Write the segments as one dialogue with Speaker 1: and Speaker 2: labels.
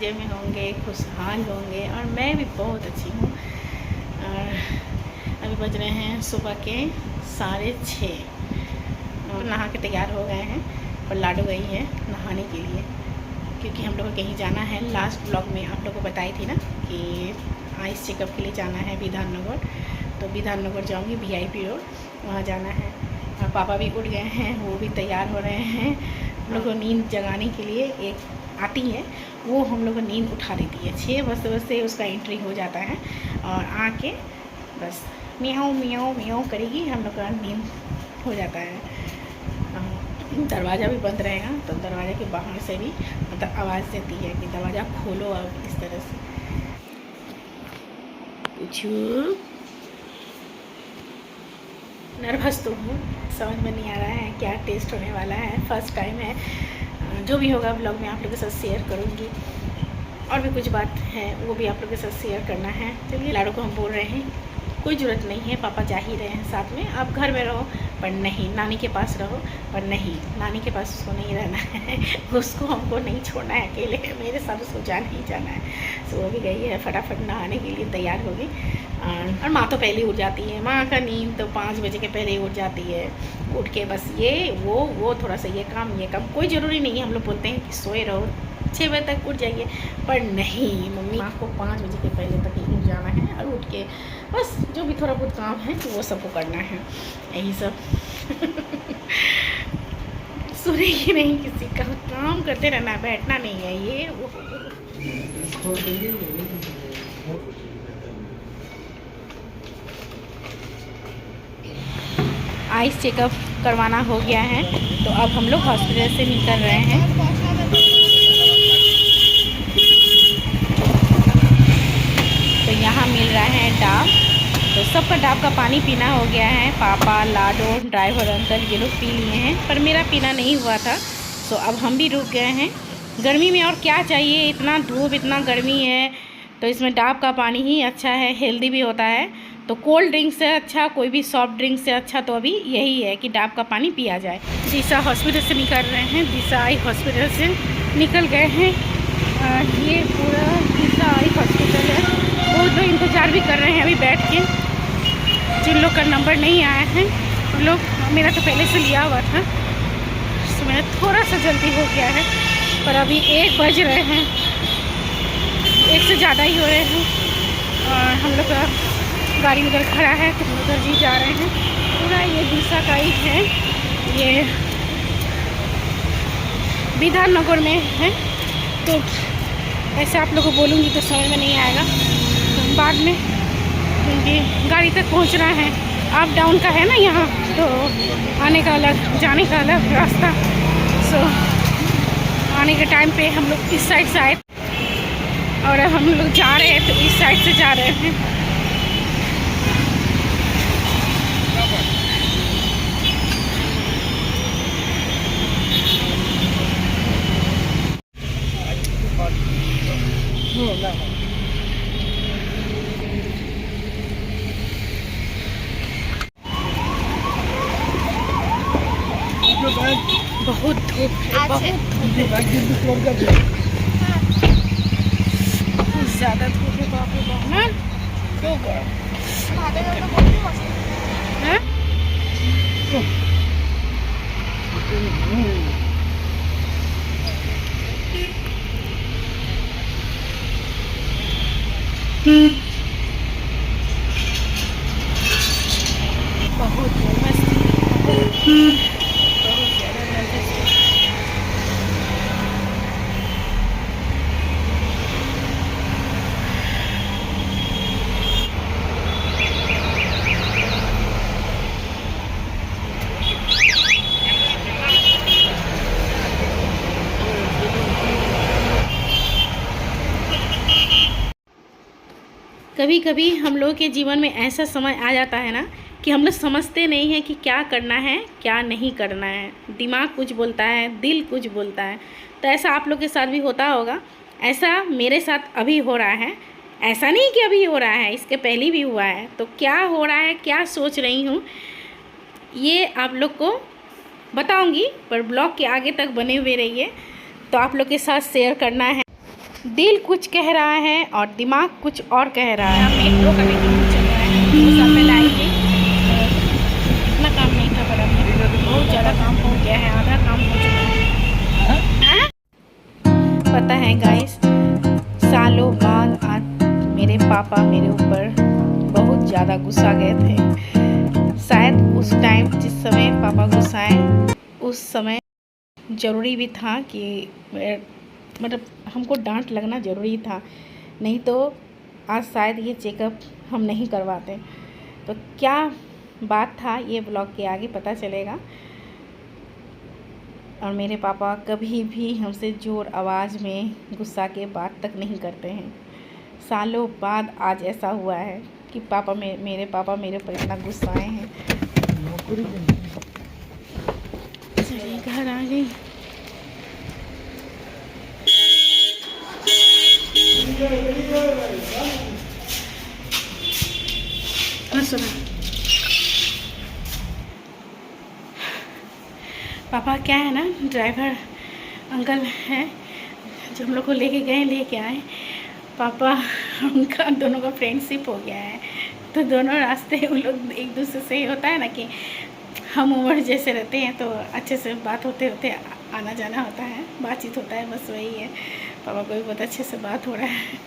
Speaker 1: मज़े में होंगे, खुशहाल होंगे। और मैं भी बहुत अच्छी हूँ। और अभी बज रहे हैं सुबह के 6:30 और नहा के तैयार हो गए हैं और लाडो गई है नहाने के लिए, क्योंकि हम लोग को कहीं जाना है। लास्ट ब्लॉग में आप लोगों को बताई थी ना कि आइस चेकअप के लिए जाना है विधान नगर। तो विधान नगर जाऊँगी, VIP रोड, वहाँ जाना है। और पापा भी उठ गए हैं, वो भी तैयार हो रहे हैं। हम लोग को नींद जगाने के लिए एक आती है, वो हम लोग को नींद उठा देती है। 6 बजे से उसका एंट्री हो जाता है और आके बस म्याऊं म्याऊं म्याऊं करेगी, हम लोग का नींद हो जाता है। दरवाज़ा भी बंद रहेगा तो दरवाज़े के बाहर से भी मतलब आवाज़ देती है कि दरवाज़ा खोलो। अब इस तरह से पूछू, नर्वस तो हूँ, समझ में नहीं आ रहा है क्या टेस्ट होने वाला है। फर्स्ट टाइम है। जो भी होगा व्लॉग में आप लोगों के साथ शेयर करूँगी। और भी कुछ बात है वो भी आप लोगों के साथ शेयर करना है। चलिए, लाडो को हम बोल रहे हैं कोई ज़रूरत नहीं है, पापा जा ही रहे हैं साथ में, आप घर में रहो। पर नहीं, नानी के पास रहो। पर नहीं, नानी के पास उसको नहीं रहना है, उसको हमको नहीं छोड़ना है अकेले, मेरे साथ उसको जाना ही जाना है। सो वो भी गई है, फटाफट नहाने के लिए तैयार होगी। और माँ तो पहले उठ जाती है, माँ का नींद तो 5 बजे के पहले ही उठ जाती है। उठ के बस ये वो थोड़ा सा ये काम कोई ज़रूरी नहीं है। हम लोग बोलते हैं कि सोए रहो, 6 बजे तक उठ जाइए, पर नहीं, मम्मी माँ को 5 बजे के पहले तक ही उठ जाना है। और उठ के बस जो भी थोड़ा बहुत काम है वो सबको करना है, यही सब। सुनेगी नहीं किसी का, काम करते रहना, बैठना नहीं है। ये वो आइस चेकअप करवाना हो गया है, तो अब हम लोग हॉस्पिटल से निकल रहे हैं। तो यहाँ मिल रहा है डाब, तो सबका डाब का पानी पीना हो गया है। पापा, लाडो, ड्राइवर अंकल ये लोग पी लिए हैं, पर मेरा पीना नहीं हुआ था। तो अब हम भी रुक गए हैं गर्मी में। और क्या चाहिए, इतना धूप, इतना गर्मी है, तो इसमें डाब का पानी ही अच्छा है, हेल्दी भी होता है। तो कोल्ड ड्रिंक से अच्छा, कोई भी सॉफ्ट ड्रिंक से अच्छा तो अभी यही है कि डाब का पानी पिया जाए। दिशा हॉस्पिटल से निकल रहे हैं, दिशा आई हॉस्पिटल से निकल गए हैं। ये पूरा दिशा आई हॉस्पिटल है। बहुत लोग इंतज़ार भी कर रहे हैं अभी बैठ के। जिन लोग का नंबर नहीं आया है उन लोग, मेरा तो पहले से लिया हुआ था, तो मेरा थोड़ा सा जल्दी हो गया है। पर अभी 1 बज रहे हैं, 1 से ज़्यादा ही हो रहे हैं। और हम लोग का गाड़ी उधर खड़ा है, तो उधर जी जा रहे हैं। पूरा ये दिशा का ही है, ये विधान नगर में है। तो ऐसे आप लोगों को बोलूँगी तो समझ में नहीं आएगा, तो बाद में, क्योंकि गाड़ी तक पहुंचना है। अप डाउन का है ना यहाँ, तो आने का अलग, जाने का अलग रास्ता। सो आने के टाइम पे हम लोग इस साइड से आए और हम लोग जा रहे हैं तो इस साइड से जा रहे हैं। बहुत धूप है, बहुत ज़्यादा धूप है, बाप रे बाप। बहुत मस्त, कभी कभी हम लोगों के जीवन में ऐसा समय आ जाता है ना कि हम लोग समझते नहीं हैं कि क्या करना है क्या नहीं करना है। दिमाग कुछ बोलता है, दिल कुछ बोलता है। तो ऐसा आप लोग के साथ भी होता होगा। ऐसा मेरे साथ अभी हो रहा है। ऐसा नहीं कि अभी हो रहा है, इसके पहले भी हुआ है। तो क्या हो रहा है, क्या सोच रही हूँ, ये आप लोग को बताऊँगी, पर ब्लॉग के आगे तक बने हुए रहिए। तो आप लोग के साथ शेयर करना है। दिल कुछ कह रहा है और दिमाग कुछ और कह रहा है। मेट्रो का भी काम चल रहा है, तो सब में लाएंगे। इतना काम नहीं था पर अब बहुत ज़्यादा काम हो गया है, आधा काम हो चुका है। पता है गाइस, सालों बाद आज मेरे पापा मेरे ऊपर बहुत ज़्यादा गुस्सा गए थे। शायद उस टाइम जिस समय पापा गुस्साए उस समय ज़रूरी भी था कि मतलब हमको डांट लगना ज़रूरी था, नहीं तो आज शायद ये चेकअप हम नहीं करवाते। तो क्या बात था ये ब्लॉग के आगे पता चलेगा। और मेरे पापा कभी भी हमसे ज़ोर आवाज़ में गुस्सा के बात तक नहीं करते हैं। सालों बाद आज ऐसा हुआ है कि मेरे पापा मेरे पर इतना गुस्साए हैं। चलिए घर आ गई। पापा क्या है ना, ड्राइवर अंकल हैं जो हम लोग को लेके आए। पापा उनका दोनों का फ्रेंडशिप हो गया है, तो दोनों रास्ते उन लोग एक दूसरे से होता है ना कि हम उम्र जैसे रहते हैं तो अच्छे से बात होते होते आना जाना होता है, बातचीत होता है, बस वही है। पापा को भी बहुत अच्छे से बात हो रहा है।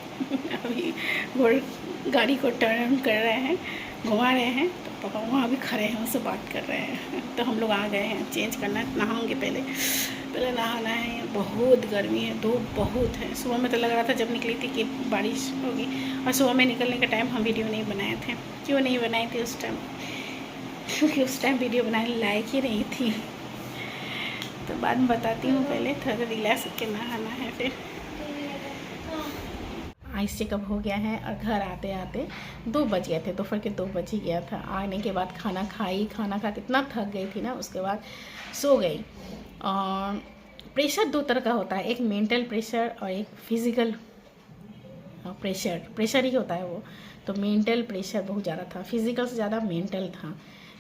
Speaker 1: अभी वो गाड़ी को टर्न कर रहे हैं, घुमा रहे हैं, तो पापा वहाँ भी खड़े हैं, उनसे बात कर रहे हैं। तो हम लोग आ गए हैं, चेंज करना है, नहाऊंगे पहले नहाना है। बहुत गर्मी है, धूप बहुत है। सुबह में तो लग रहा था जब निकली थी कि बारिश होगी, और सुबह में निकलने के टाइम हम वीडियो नहीं बनाए थे। क्यों नहीं बनाई थी उस टाइम? क्योंकि उस टाइम वीडियो बनाने लायक ही नहीं थी। तो बाद में बताती हूँ, पहले थोड़ा रिलैक्स करके नहाना है। फिर आइस चेकअप हो गया है और घर आते आते 2 बज गए थे, दोपहर के 2 बज ही गया था। आने के बाद खाना खा के इतना थक गई थी ना, उसके बाद सो गई। और प्रेशर 2 तरह का होता है, एक मेंटल प्रेशर और एक फिज़िकल प्रेशर ही होता है वो। तो मेंटल प्रेशर बहुत ज़्यादा था, फिज़िकल से ज़्यादा मेंटल था।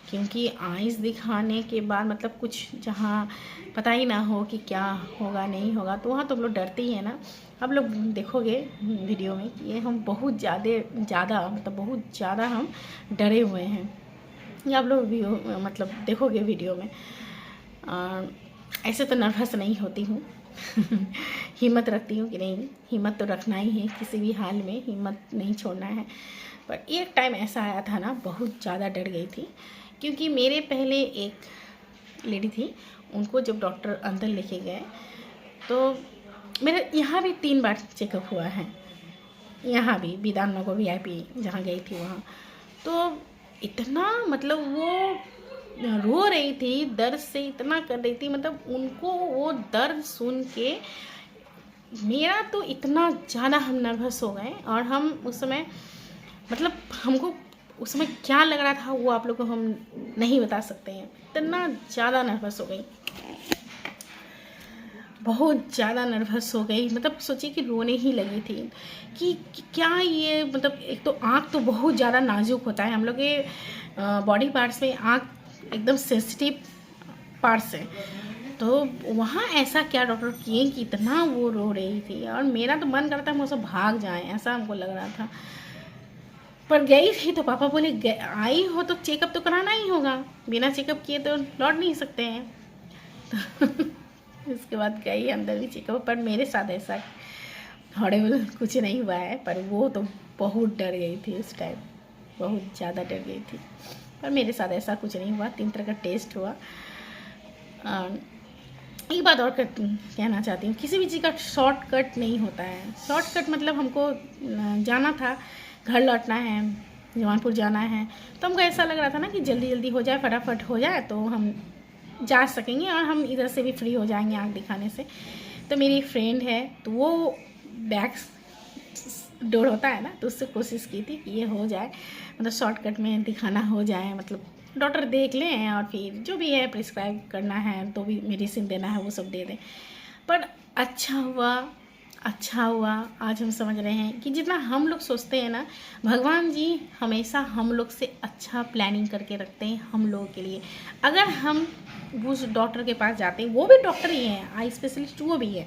Speaker 1: क्योंकि आइस दिखाने के बाद मतलब कुछ जहाँ पता ही ना हो कि क्या होगा नहीं होगा, तो वहाँ तो हम लोग डरते ही हैं ना। आप लोग देखोगे वीडियो में कि ये हम बहुत बहुत ज़्यादा हम डरे हुए हैं। ये आप लोग मतलब देखोगे वीडियो में। ऐसे तो नर्वस नहीं होती हूँ। हिम्मत रखती हूँ कि नहीं, हिम्मत तो रखना ही है, किसी भी हाल में हिम्मत नहीं छोड़ना है। पर एक टाइम ऐसा आया था ना, बहुत ज़्यादा डर गई थी। क्योंकि मेरे पहले एक लेडी थी, उनको जब डॉक्टर अंदर लेके गए तो मेरे यहाँ भी 3 बार चेकअप हुआ है। यहाँ भी विधान नगर VIP जहाँ गई थी वहाँ, तो इतना मतलब वो रो रही थी, दर्द से इतना कर रही थी। मतलब उनको वो दर्द सुन के मेरा तो इतना ज़्यादा हम नर्वस हो गए। और हम उस समय मतलब हमको उस समय क्या लग रहा था वो आप लोग को हम नहीं बता सकते हैं। इतना ज़्यादा नर्वस हो गई, बहुत ज़्यादा नर्वस हो गई। मतलब सोचिए कि रोने ही लगी थी कि क्या ये, मतलब एक तो आँख तो बहुत ज़्यादा नाजुक होता है, हम लोग के बॉडी पार्ट्स में आँख एकदम सेंसिटिव पार्ट्स है। तो वहाँ ऐसा क्या डॉक्टर किए कि इतना वो रो रही थी। और मेरा तो मन करता है मुझसे भाग जाए, ऐसा हमको लग रहा था। पर गई थी तो पापा बोले आई हो तो चेकअप तो कराना ही होगा, बिना चेकअप किए तो लौट नहीं सकते हैं। तो उसके बाद गई अंदर भी चेकअप। पर मेरे साथ ऐसा हॉरेबल कुछ नहीं हुआ है, पर वो तो बहुत डर गई थी उस टाइम, बहुत ज़्यादा डर गई थी। पर मेरे साथ ऐसा कुछ नहीं हुआ। 3 तरह का टेस्ट हुआ। एक बात और कहना चाहती हूँ, किसी भी चीज़ का शॉर्टकट नहीं होता है। शॉर्टकट मतलब हमको जाना था, घर लौटना है, जमालपुर जाना है, तो हमको ऐसा लग रहा था ना कि जल्दी जल्दी हो जाए, फटाफट हो जाए तो हम जा सकेंगे और हम इधर से भी फ्री हो जाएंगे आँख दिखाने से। तो मेरी फ्रेंड है, तो वो बैक डोर होता है ना, तो उससे कोशिश की थी कि ये हो जाए, मतलब शॉर्टकट में दिखाना हो जाए, मतलब डॉक्टर देख लें और फिर जो भी है प्रिस्क्राइब करना है, तो भी मेडिसिन देना है वो सब दे दें। पर अच्छा हुआ आज हम समझ रहे हैं कि जितना हम लोग सोचते हैं ना, भगवान जी हमेशा हम लोग से अच्छा प्लानिंग करके रखते हैं हम लोगों के लिए। अगर हम उस डॉक्टर के पास जाते हैं, वो भी डॉक्टर ही हैं, आई स्पेशलिस्ट वो भी है,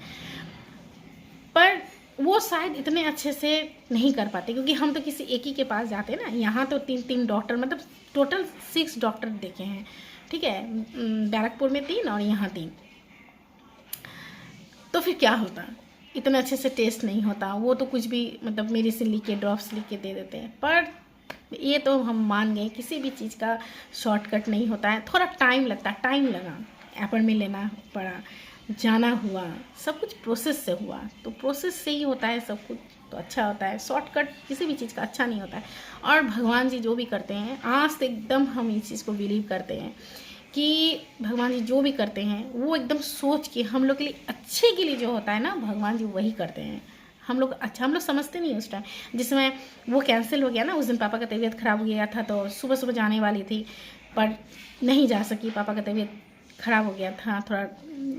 Speaker 1: पर वो शायद इतने अच्छे से नहीं कर पाते, क्योंकि हम तो किसी एक ही के पास जाते हैं ना। यहाँ तो 3 डॉक्टर, मतलब टोटल 6 डॉक्टर देखे हैं, ठीक है, बैरकपुर में 3 और यहाँ 3। तो फिर क्या होता, इतना अच्छे से टेस्ट नहीं होता। वो तो कुछ भी मतलब मेडिसिन लिख के, ड्रॉप्स लिख के दे देते हैं। पर ये तो हम मान गए, किसी भी चीज़ का शॉर्टकट नहीं होता है, थोड़ा टाइम लगता है। टाइम लगा, अपॉइंटमेंट लेना पड़ा, जाना हुआ, सब कुछ प्रोसेस से हुआ। तो प्रोसेस से ही होता है सब कुछ, तो अच्छा होता है। शॉर्टकट किसी भी चीज़ का अच्छा नहीं होता है। और भगवान जी जो भी करते हैं, आज तो एकदम हम इस चीज़ को बिलीव करते हैं कि भगवान जी जो भी करते हैं वो एकदम सोच के हम लोग के लिए अच्छे के लिए जो होता है ना, भगवान जी वही करते हैं। हम लोग अच्छा, हम लोग समझते नहीं उस टाइम। जिसमें वो कैंसिल हो गया ना, उस दिन पापा का तबीयत ख़राब हो गया था, तो सुबह सुबह जाने वाली थी पर नहीं जा सकी। पापा का तबीयत ख़राब हो गया था, थोड़ा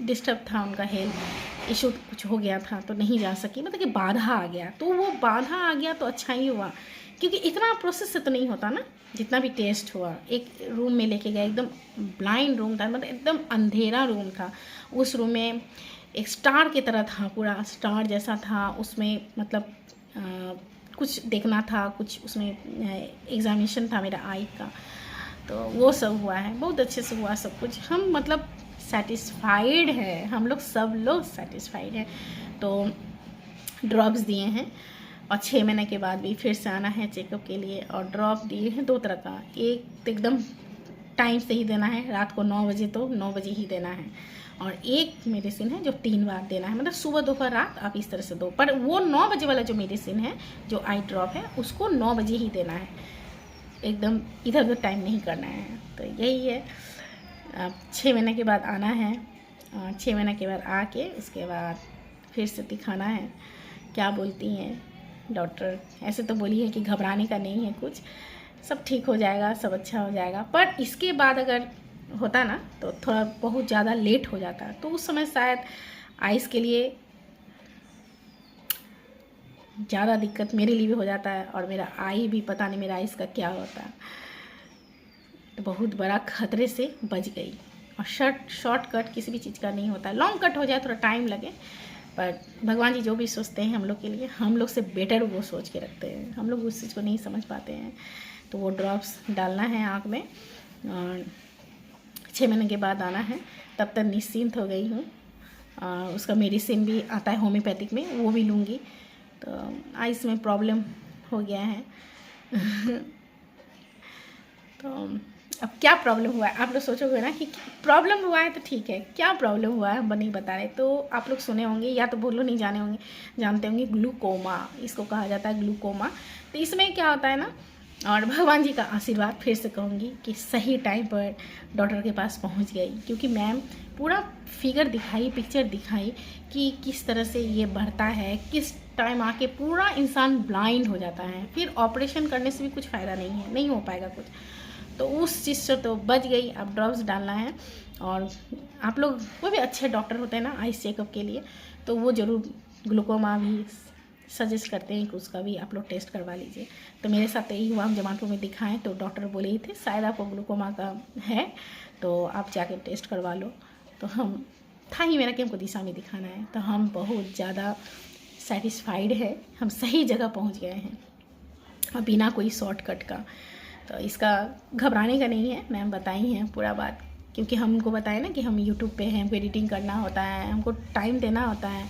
Speaker 1: डिस्टर्ब था, उनका हेल्थ इशू कुछ हो गया था, तो नहीं जा सकी। मतलब कि बाधा आ गया, तो वो बाधा आ गया तो अच्छा ही हुआ, क्योंकि इतना प्रोसेस से तो नहीं होता ना। जितना भी टेस्ट हुआ, एक रूम में लेके गए, एकदम ब्लाइंड रूम था, मतलब एकदम अंधेरा रूम था। उस रूम में एक स्टार की तरह था, पूरा स्टार जैसा था उसमें, मतलब कुछ देखना था, कुछ उसमें एग्जामिनेशन था मेरा आई का। तो वो सब हुआ है, बहुत अच्छे से हुआ सब कुछ। हम मतलब सेटिस्फाइड है, हम लोग सब लोग सेटिस्फाइड हैं। तो ड्रॉप्स दिए हैं और 6 महीने के बाद भी फिर से आना है चेकअप के लिए। और ड्रॉप दिए हैं 2 तरह का, एक तो एकदम टाइम से ही देना है, रात को 9 बजे तो 9 बजे ही देना है। और एक मेडिसिन है जो 3 बार देना है, मतलब सुबह दोपहर रात आप इस तरह से दो। पर वो 9 बजे वाला जो मेडिसिन है, जो आई ड्रॉप है, उसको 9 बजे ही देना है, एकदम इधर उधर टाइम नहीं करना है। तो यही है। अब 6 महीने के बाद आना है, 6 महीने के बाद आके उसके बाद फिर से दिखाना है। क्या बोलती हैं डॉक्टर, ऐसे तो बोली है कि घबराने का नहीं है कुछ, सब ठीक हो जाएगा, सब अच्छा हो जाएगा। पर इसके बाद अगर होता ना तो थोड़ा बहुत ज़्यादा लेट हो जाता, तो उस समय शायद आइस के लिए ज़्यादा दिक्कत मेरे लिए भी हो जाता है। और मेरा आई भी पता नहीं मेरा आइस का क्या होता है। तो बहुत बड़ा खतरे से बच गई। और शॉर्टकट किसी भी चीज़ का नहीं होता है। लॉन्ग कट हो जाए थोड़ा टाइम लगे, पर भगवान जी जो भी सोचते हैं हम लोग के लिए, हम लोग से बेटर वो सोच के रखते हैं। हम लोग उस चीज़ को नहीं समझ पाते हैं। तो वो ड्रॉप्स डालना है आँख में, और 6 महीने के बाद आना है। तब तक निश्चिंत हो गई हूँ। उसका मेडिसिन भी आता है होम्योपैथिक में, वो भी लूँगी। तो आइस में प्रॉब्लम हो गया है तो अब क्या प्रॉब्लम हुआ है, आप लोग सोचोगे ना कि प्रॉब्लम हुआ है तो ठीक है, क्या प्रॉब्लम हुआ है हम नहीं बता रहे। तो आप लोग सुने होंगे या तो बोलो नहीं जाने होंगे, जानते होंगे, ग्लूकोमा इसको कहा जाता है, ग्लूकोमा। तो इसमें क्या होता है ना, और भगवान जी का आशीर्वाद फिर से कहूँगी कि सही टाइम पर डॉक्टर के पास पहुँच गई। क्योंकि मैम पूरा फिगर दिखाई, पिक्चर दिखाई कि किस तरह से ये बढ़ता है, किस टाइम आके पूरा इंसान ब्लाइंड हो जाता है। फिर ऑपरेशन करने से भी कुछ फ़ायदा नहीं है, नहीं हो पाएगा कुछ। तो उस चीज़ से तो बच गई। अब ड्रॉप्स डालना है। और आप लोग वो भी अच्छे डॉक्टर होते हैं ना आइस चेकअप के लिए, तो वो ज़रूर ग्लूकोमा भी सजेस्ट करते हैं कि उसका भी आप लोग टेस्ट करवा लीजिए। तो मेरे साथ यही हुआ, हम जमालपुर में दिखाएं तो डॉक्टर बोले ही थे शायद आपको ग्लूकोमा का है, तो आप जाके टेस्ट करवा लो। तो हम था ही मेरा कि हमको दिशा में दिखाना है, तो हम बहुत ज़्यादा सेटिस्फाइड है, हम सही जगह पहुंच गए हैं और बिना कोई शॉर्टकट का। तो इसका घबराने का नहीं है, मैम बताई हैं पूरा बात। क्योंकि हमको बताया ना कि हम यूट्यूब पे हैं, हमको एडिटिंग करना होता है, हमको टाइम देना होता है।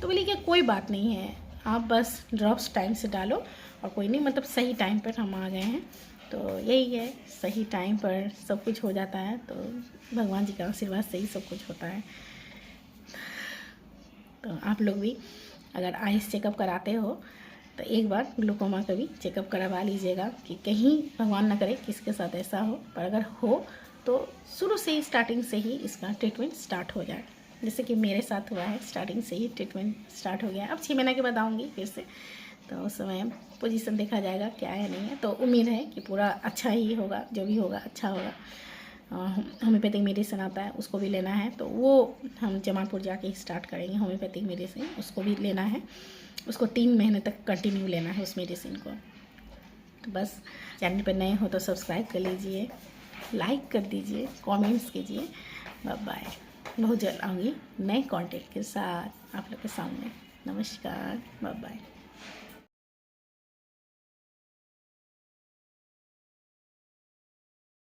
Speaker 1: तो बोली कि कोई बात नहीं है, आप बस ड्रॉप्स टाइम से डालो और कोई नहीं, मतलब सही टाइम पर हम आ गए हैं। तो यही है, सही टाइम पर सब कुछ हो जाता है। तो भगवान जी का आशीर्वाद से ही सब कुछ होता है। तो आप लोग भी अगर आइस चेकअप कराते हो तो एक बार ग्लूकोमा का भी चेकअप करवा लीजिएगा, कि कहीं भगवान ना करे किसके साथ ऐसा हो। पर अगर हो तो शुरू से ही, स्टार्टिंग से ही इसका ट्रीटमेंट स्टार्ट हो जाए। जैसे कि मेरे साथ हुआ है, स्टार्टिंग से ही ट्रीटमेंट स्टार्ट हो गया है। अब 6 महीने के बाद आऊँगी फिर से, तो उस समय पोजीशन देखा जाएगा क्या है नहीं है। तो उम्मीद है कि पूरा अच्छा ही होगा, जो भी होगा अच्छा होगा। होम्योपैथिक मेडिसिन आता है, उसको भी लेना है। तो वो हम जमालपुर जाके ही स्टार्ट करेंगे होम्योपैथिक मेडिसिन, उसको भी लेना है। उसको 3 महीने तक कंटिन्यू लेना है उस मेडिसिन को। तो बस, चैनल पर नए हो तो सब्सक्राइब कर लीजिए, लाइक कर दीजिए, कमेंट्स कीजिए। Bye bye. बहुत जल्द आऊँगी नए कंटेंट के साथ आप लोग के सामने। नमस्कार, बाय बाय।